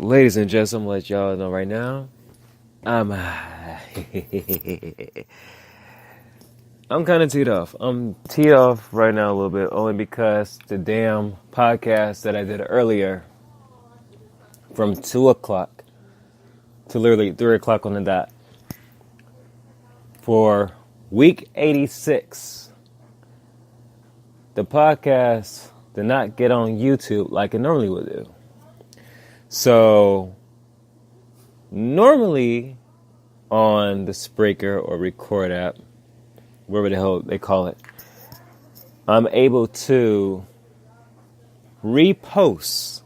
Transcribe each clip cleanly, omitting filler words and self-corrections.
Ladies and gents, I'm gonna let y'all know right now. I'm I'm kind of teed off. I'm teed off right now a little bit, only because the damn podcast that I did earlier, from 2 o'clock to literally 3 o'clock on the dot, for week 86, the podcast did not get on YouTube like it normally would do. So normally on the Spreaker or Record app, whatever the hell they call it, I'm able to repost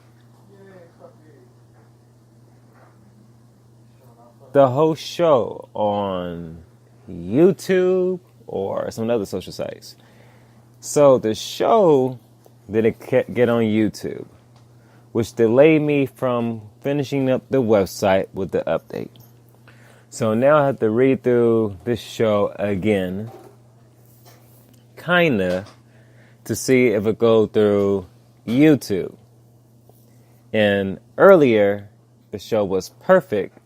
the whole show on YouTube or some other social sites. So the show didn't get on YouTube, which delayed me from finishing up the website with the update. So now I have to read through this show again, kinda, to see if it goes through YouTube. And earlier, the show was perfect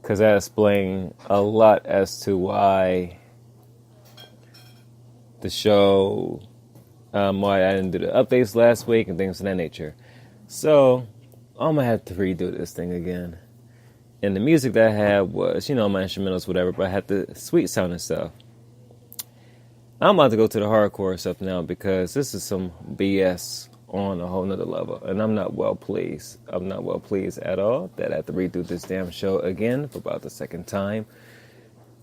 because I explained a lot as to why the show, why I didn't do the updates last week and things of that nature. So I'm gonna have to redo this thing again. And the music that I had was, my instrumentals, whatever, but I had the sweet sounding stuff. I'm about to go to the hardcore stuff now because this is some BS on a whole nother level. And I'm not well pleased. I'm not well pleased at all that I have to redo this damn show again for about the second time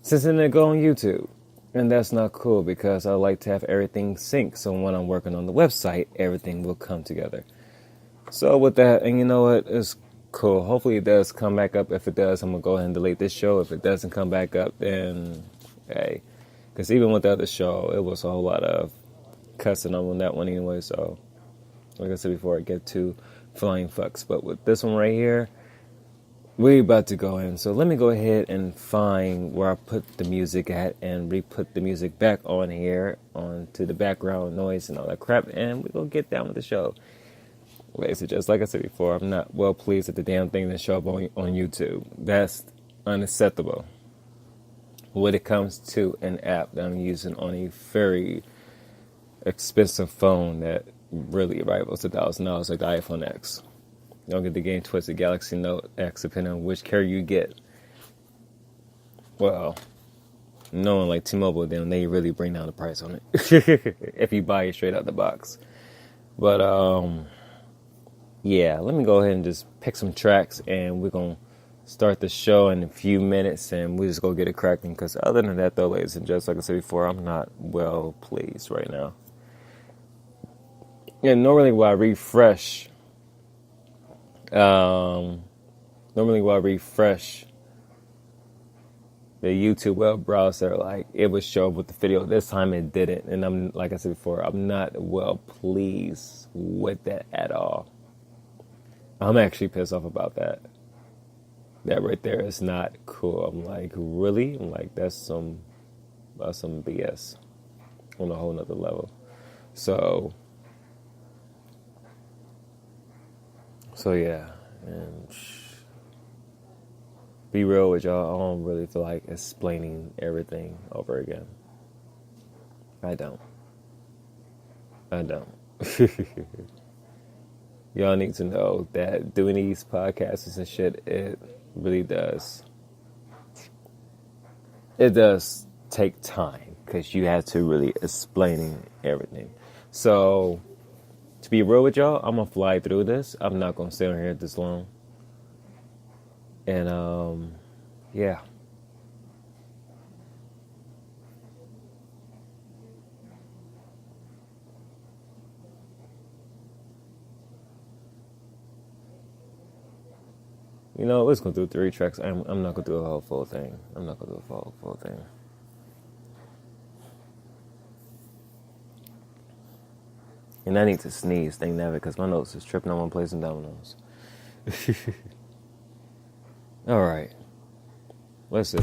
since it didn't go on YouTube. And that's not cool because I like to have everything sync. So when I'm working on the website, everything will come together. So with that, and you know what, it's cool. Hopefully it does come back up. If it does, I'm going to go ahead and delete this show. If it doesn't come back up, then hey. Because even with the other show, it was a whole lot of cussing on that one anyway. So, like I said before, I get to flying fucks. But with this one right here, we about to go in. So let me go ahead and find where I put the music at and re-put the music back on here onto the background noise and all that crap. And we're going to get down with the show. So just like I said before, I'm not well pleased at the damn thing that show up on YouTube. That's unacceptable when it comes to an app that I'm using on a very expensive phone that really rivals $1,000 like the iPhone X. Don't get the game twisted, Galaxy Note X, depending on which carrier you get. Well, knowing like T-Mobile, then they really bring down the price on it if you buy it straight out the box. But yeah, let me go ahead and just pick some tracks and we're going to start the show in a few minutes and we just go get it cracking. Because other than that, though, ladies and gents, like I said before, I'm not well pleased right now. And normally when I refresh, the YouTube web browser, like it would show up with the video. This time it didn't. And I'm, like I said before, I'm not well pleased with that at all. I'm actually pissed off about that. That right there is not cool. I'm like, really? I'm like, that's some BS on a whole nother level. So yeah. And be real with y'all, I don't really feel like explaining everything over again. I don't. Y'all need to know that doing these podcasts and shit, it really does. It does take time because you have to really explaining everything. So, to be real with y'all, I'm going to fly through this. I'm not going to stay on here this long. And, yeah. Let's go through 3 tracks. I'm not going to do a whole full thing. And I need to sneeze, thank never, because my nose is tripping. I want to play some dominoes. All right. Let's see.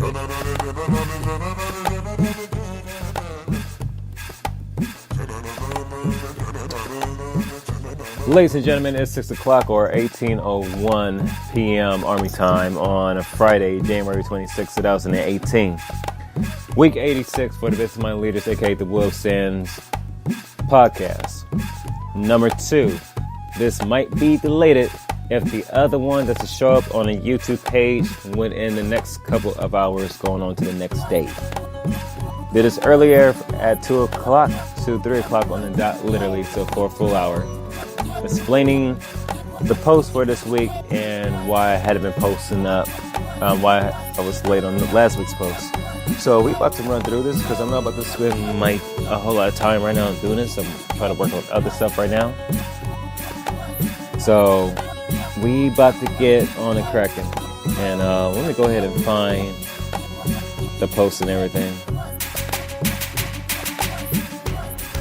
Ladies and gentlemen, it's 6 o'clock or 18:01 p.m. Army time on a Friday, January 26, 2018. Week 86 for the Business Mind Leaders, aka the Will Sands podcast. Number 2. This might be delayed if the other one doesn't show up on a YouTube page within the next couple of hours going on to the next day. Did this earlier at 2 o'clock to 3 o'clock on the dot, literally, so for a full hour. Explaining the post for this week and why I hadn't been posting up, why I was late on last week's post. So we about to run through this because I'm not about to spend a whole lot of time right now on doing this. I'm trying to work on other stuff right now. So we about to get on and cracking. And let me go ahead and find the post and everything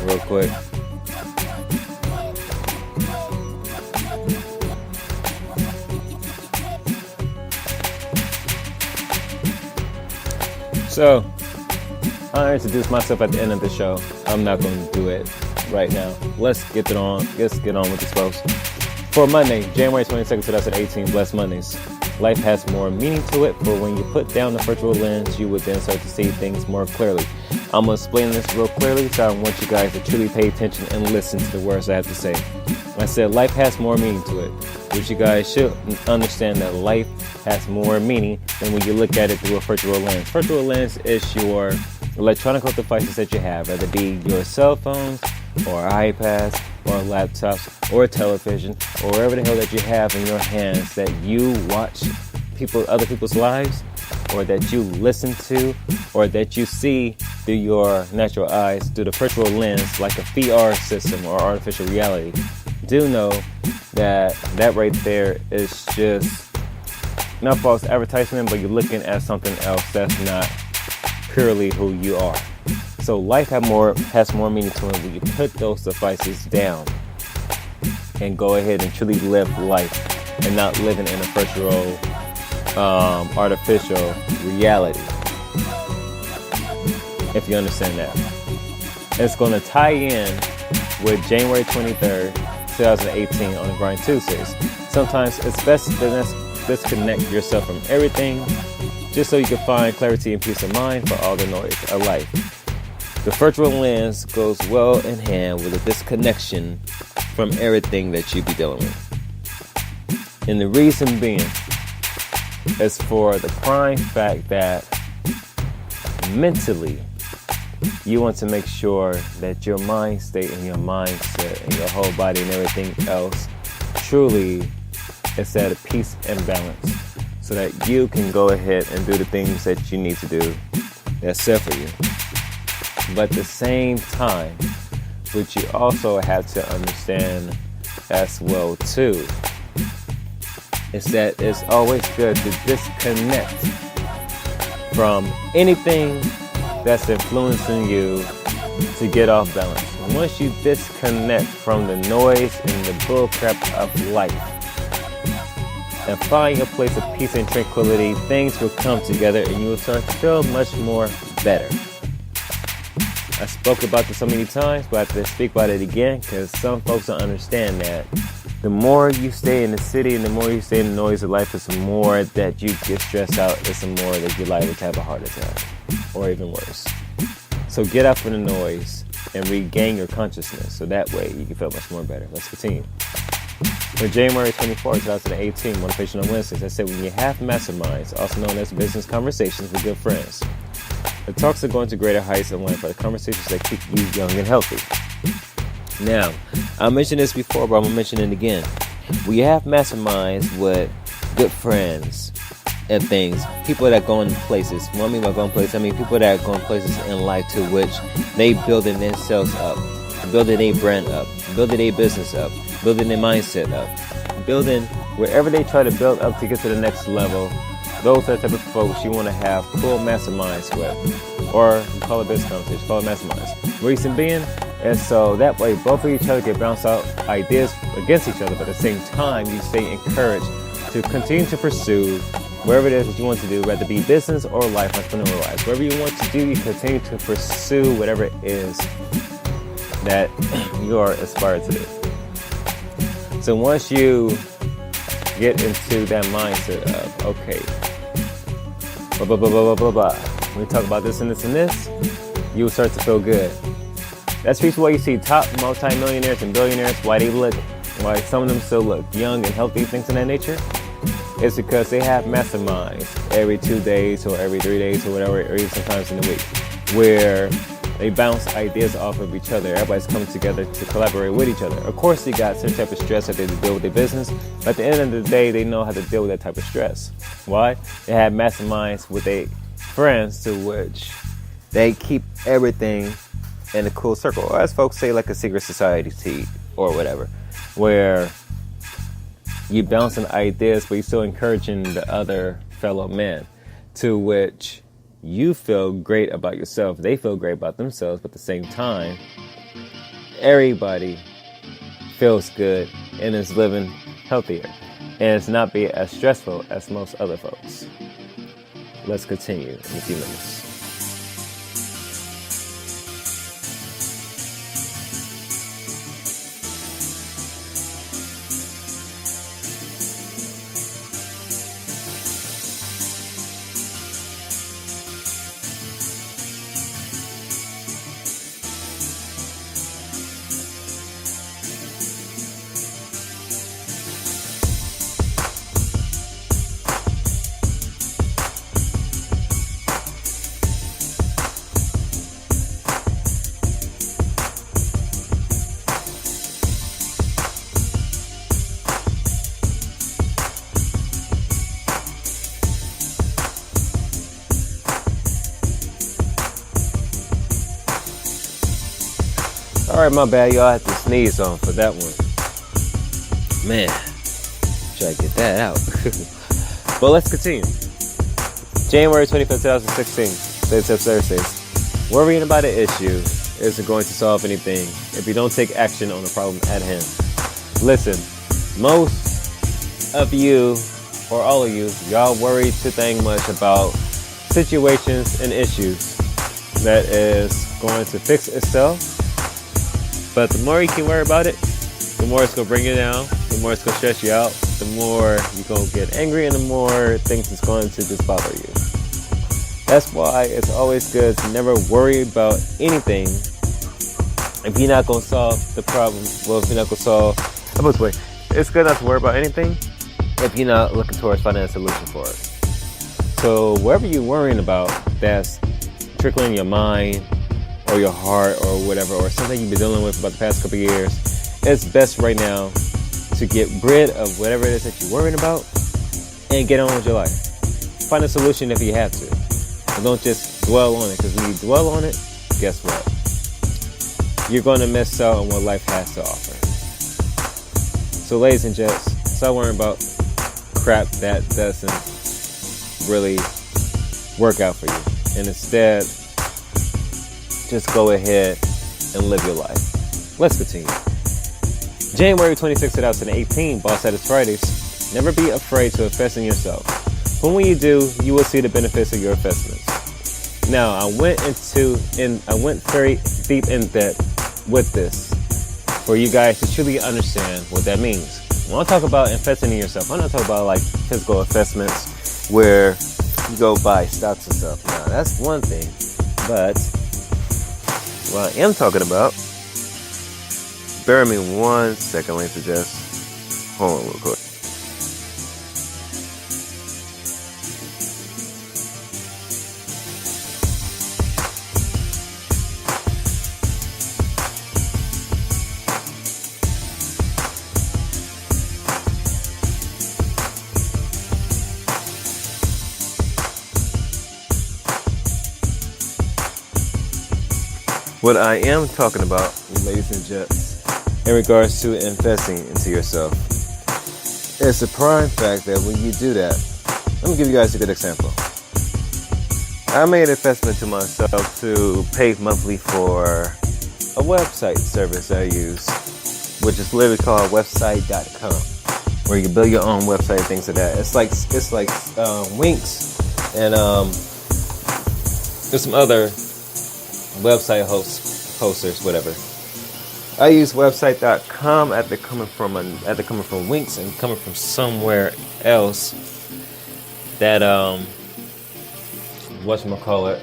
real quick. So, I'll introduce myself at the end of the show. I'm not going to do it right now. Let's get on with this post. For Monday, January 22nd, 2018, Blessed Mondays. Life has more meaning to it, for when you put down the virtual lens, you would then start to see things more clearly. I'm going to explain this real clearly, so I want you guys to truly pay attention and listen to the words I have to say. I said life has more meaning to it, which you guys should understand that life has more meaning than when you look at it through a virtual lens. Virtual lens is your electronic devices that you have, whether it be your cell phones or iPads or laptops or a television or wherever the hell that you have in your hands that you watch other people's lives, or that you listen to, or that you see through your natural eyes through the virtual lens, like a VR system or artificial reality. Do know that right there is just not false advertisement, but you're looking at something else that's not purely who you are. So life has more meaning to it when you put those devices down and go ahead and truly live life and not living in a virtual, artificial reality. If you understand that. It's going to tie in with January 23rd, 2018 on the Grind Tuesdays. Sometimes it's best to disconnect yourself from everything just so you can find clarity and peace of mind for all the noise of life. The virtual lens goes well in hand with a disconnection from everything that you be dealing with. And the reason being is for the prime fact that mentally you want to make sure that your mind state and your mindset and your whole body and everything else truly is at a peace and balance, so that you can go ahead and do the things that you need to do that's set for you. But at the same time, which you also have to understand as well too, is that it's always good to disconnect from anything that's influencing you to get off balance. Once you disconnect from the noise and the bullcrap of life and find a place of peace and tranquility, things will come together and you will start to feel much more better. I spoke about this so many times, but I have to speak about it again because some folks don't understand that the more you stay in the city and the more you stay in the noise of life, it's the more that you get stressed out, it's the more that you're liable to have a heart attack, or even worse. So get out from the noise and regain your consciousness, so that way you can feel much more better. Let's continue. For January 24, 2018, Motivational Wednesdays, I said when you have masterminds, also known as business conversations with good friends, the talks are going to greater heights in life are the conversations that keep you young and healthy. Now, I mentioned this before, but I'm going to mention it again. We have masterminds with good friends and things. People that go in places. What I mean by going places, I mean people that go in places in life to which they building themselves up, building their brand up, building their business up, building their mindset up, building wherever they try to build up to get to the next level. Those are the type of folks you want to have cool masterminds with. Or you call it business conversations, call it masterminds. Reason being, and so that way both of each other can bounce out ideas against each other, but at the same time you stay encouraged to continue to pursue wherever it is that you want to do, whether it be business or life, entrepreneur-wise. Whatever you want to do, you continue to pursue whatever it is that you are aspired to do. So once you get into that mindset of, okay, blah, blah, blah, blah, blah, blah, blah. When we talk about this and this and this, you will start to feel good. That's the reason why you see top multimillionaires and billionaires, why some of them still look young and healthy, things of that nature. It's because they have masterminds every 2 days or every 3 days or whatever, or even sometimes in a week, where they bounce ideas off of each other. Everybody's coming together to collaborate with each other. Of course, they got certain type of stress that they deal with their business, but at the end of the day, they know how to deal with that type of stress. Why? They have masterminds with their friends to which they keep everything in a cool circle, or as folks say, like a secret society or whatever, where you bouncing ideas, but you're still encouraging the other fellow men, to which you feel great about yourself. They feel great about themselves, but at the same time, everybody feels good and is living healthier. And it's not being as stressful as most other folks. Let's continue in a few minutes. Alright, my bad, y'all. I had to sneeze on for that one. Man, try to get that out. But let's continue. January 25th, 2016. Today's Thursdays. Worrying about an issue isn't going to solve anything if you don't take action on the problem at hand. Listen, most of you, or all of you, y'all worry too dang much about situations and issues that is going to fix itself. But the more you can worry about it, the more it's going to bring you down, the more it's going to stress you out, the more you're going to get angry, and the more things is going to just bother you. That's why it's always good to never worry about anything if you're not going to solve the problem. Well, if you're not going to solve... It's good not to worry about anything if you're not looking towards finding a solution for it. So whatever you're worrying about that's trickling your mind, or your heart, or whatever, or something you've been dealing with about the past couple of years, it's best right now to get rid of whatever it is that you're worrying about and get on with your life. Find a solution if you have to. And don't just dwell on it, because when you dwell on it, guess what? You're going to miss out on what life has to offer. So ladies and gents, stop worrying about crap that doesn't really work out for you. And instead, just go ahead and live your life. Let's continue. January 26, 2018, Boss Status Fridays. Never be afraid to invest in yourself. But when you do, you will see the benefits of your investments. Now, I went very deep in depth with this for you guys to truly understand what that means. When I talk about investing in yourself, I'm not talking about like physical investments where you go buy stocks and stuff. Now, that's one thing, but what I am talking about, bear with me 1 second, let me suggest. Hold on real quick. What I am talking about, ladies and gents, in regards to investing into yourself, is the prime fact that when you do that, let me give you guys a good example. I made an investment to myself to pay monthly for a website service I use, which is literally called website.com, where you can build your own website, things like that. It's like Winx and there's some other website hosters, whatever. I use website.com after coming from Winx and coming from somewhere else that whatchamacallit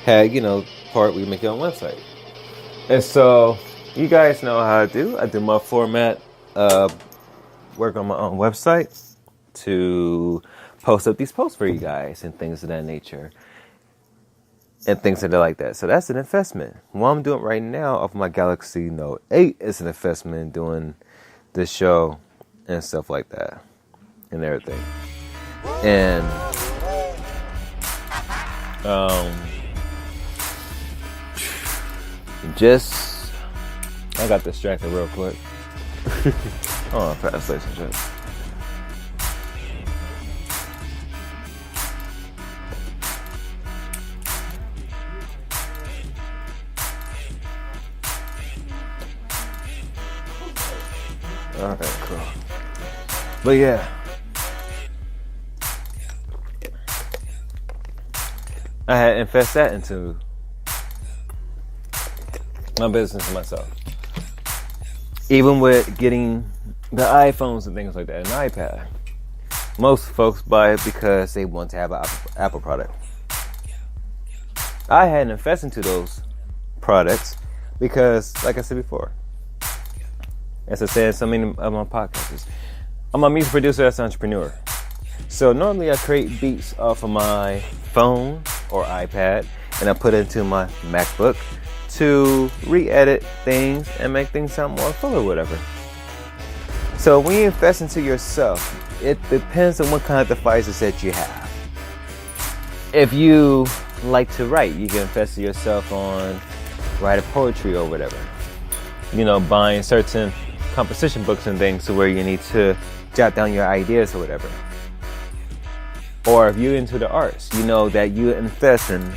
had, part where you make your own website. And so you guys know how I do. I do my format, work on my own website to post up these posts for you guys and things of that nature. And things that are like that. So that's an investment. What I'm doing right now off my Galaxy Note 8 is an investment in doing this show and stuff like that. And everything. And I got distracted real quick. Oh, fast station shit. Alright, cool. But yeah. I had to invest that into my business and myself. Even with getting the iPhones and things like that, an iPad. Most folks buy it because they want to have an Apple product. I had to invest into those products because, like I said before, as I said in so many of my podcasts, I'm a music producer as an entrepreneur. So normally I create beats off of my phone or iPad and I put it into my MacBook to re-edit things and make things sound more full or whatever. So when you invest into yourself, it depends on what kind of devices that you have. If you like to write, you can invest in yourself on writing poetry or whatever. Buying certain composition books and things to where you need to jot down your ideas or whatever. Or if you're into the arts, you know that you invest in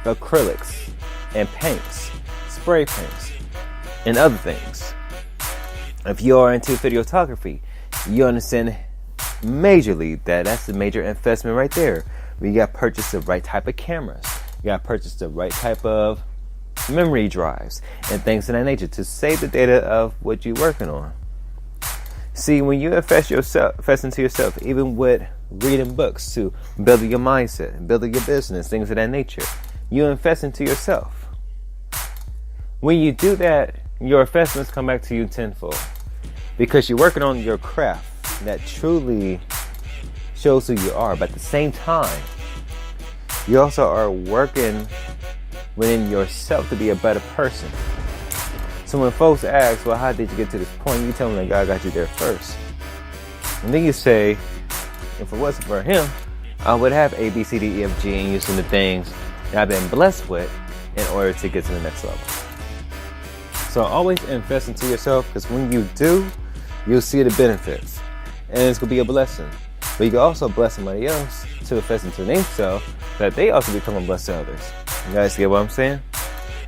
acrylics and paints, spray paints, and other things. If you are into videography, you understand majorly that that's the major investment right there. You got to purchase the right type of cameras. You got to purchase the right type of memory drives and things of that nature to save the data of what you're working on. See, when you invest into yourself, even with reading books to building your mindset, building your business, things of that nature, you invest into yourself. When you do that, your investments come back to you tenfold because you're working on your craft that truly shows who you are. But at the same time, you also are working within yourself to be a better person. So when folks ask, well, how did you get to this point? You tell them that God got you there first. And then you say, if it wasn't for Him, I would have A, B, C, D, E, F, G, and using the things that I've been blessed with in order to get to the next level. So always invest into yourself because when you do, you'll see the benefits. And it's going to be a blessing. But you can also bless somebody else to invest into themselves that they also become a blessing to others. You guys get what I'm saying?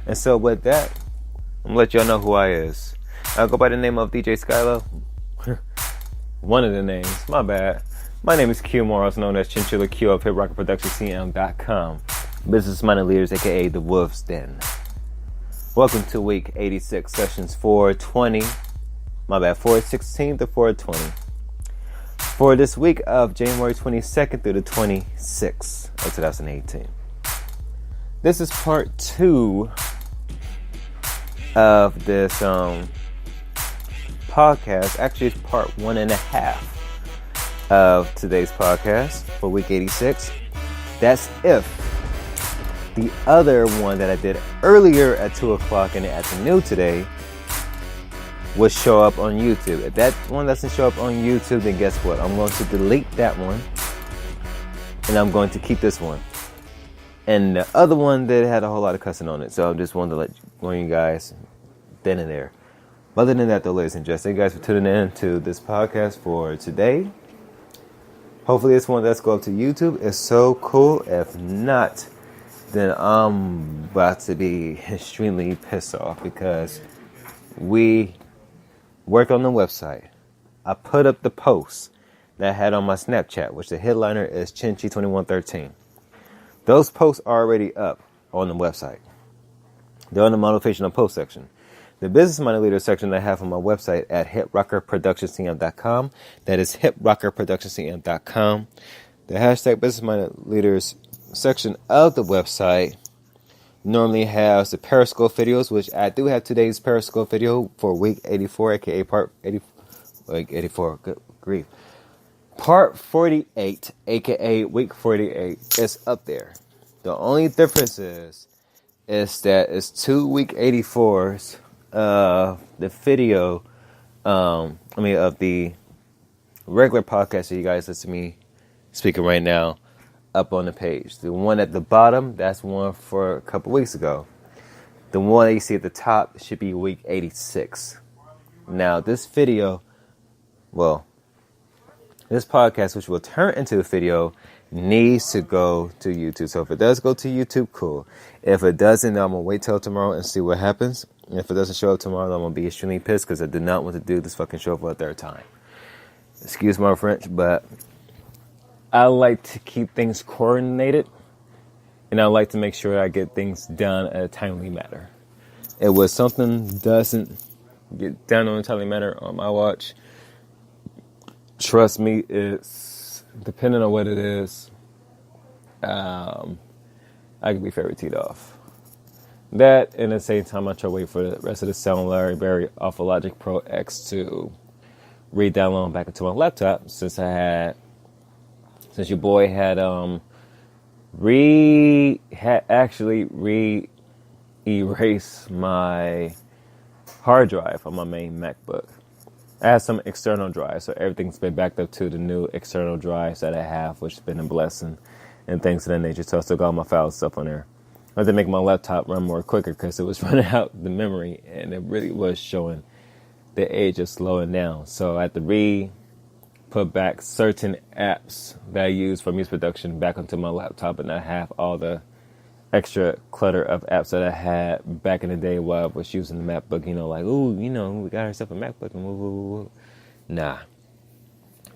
And so with that, I'm going to let y'all know who I is. I go by the name of DJ Skylo. One of the names, my bad. My name is Q, more also known as Chinchilla Q of HipRocketProductionCM.com. Business-minded leaders, aka the Wolf's Den. Welcome to week 86, sessions 420. My bad, 416 to 420. For this week of January 22nd through the 26th of 2018. This is part 2 of this podcast. Actually, it's part 1.5 of today's podcast for week 86. That's if the other one that I did earlier at 2 o'clock in the afternoon today would show up on YouTube. If that one doesn't show up on YouTube, then guess what? I'm going to delete that one and I'm going to keep this one. And the other one that had a whole lot of cussing on it. So I just wanted to let you guys then and there. Other than that, though, ladies and gents, thank you guys for tuning in to this podcast for today. Hopefully this one that's go up to YouTube is so cool. If not, then I'm about to be extremely pissed off because we worked on the website. I put up the post that I had on my Snapchat, which the headliner is Chinchi2113. Those posts are already up on the website. They're on the motivational post section. the Business Minded Leader section that I have on my website at hiprockerproductioncm.com. That is hiprockerproductioncm.com. The hashtag Business Minded Leaders section of the website normally has the Periscope videos, which I do have today's Periscope video for week 84, aka part 80, like 84, good grief. Part 48, aka week 48, is up there. The only difference is that it's 2 week 84s of the video, of the regular podcast that you guys listen to me speaking right now up on the page. The one at the bottom, that's one for a couple weeks ago. The one that you see at the top should be week 86. Now, this podcast, which will turn into a video, needs to go to YouTube. So if it does go to YouTube, cool. If it doesn't, then I'm going to wait till tomorrow and see what happens. And if it doesn't show up tomorrow, then I'm going to be extremely pissed because I did not want to do this fucking show for a third time. Excuse my French, but I like to keep things coordinated, and I like to make sure I get things done at a timely manner. And when something doesn't get done on a timely manner on my watch, trust me, it's depending on what it is, I can be very teed off. That, and at the same time, I try to wait for the rest of the sound library off of Logic Pro X to re-download back into my laptop, since your boy had erased my hard drive on my main MacBook. I have some external drives, so everything's been backed up to the new external drives that I have, which has been a blessing and things of that nature. So I still got all my files and stuff on there. I had to make my laptop run more quicker because it was running out the memory, and it really was showing the age of slowing down. So I had to put back certain apps that I use for music production back onto my laptop, and I have all the extra clutter of apps that I had back in the day while I was using the MacBook, we got ourselves a MacBook and woo. Nah.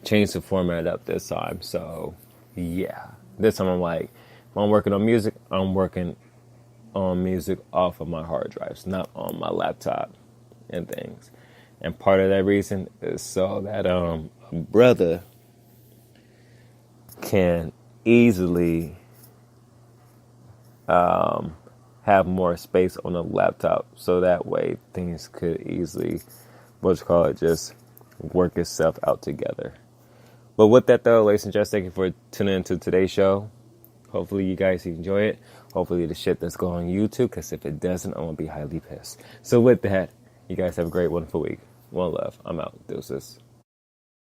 Changed the format up this time. So, yeah. This time I'm like, if I'm working on music, I'm working on music off of my hard drives, not on my laptop and things. And part of that reason is so that brother can easily have more space on the laptop, so that way things could easily, just work itself out together. But with that though, ladies and gents, thank you for tuning into today's show. Hopefully you guys enjoy it. Hopefully the shit that's going on YouTube, because if it doesn't, I'm going to be highly pissed. So with that, you guys have a great, wonderful week. One love. I'm out. Deuces.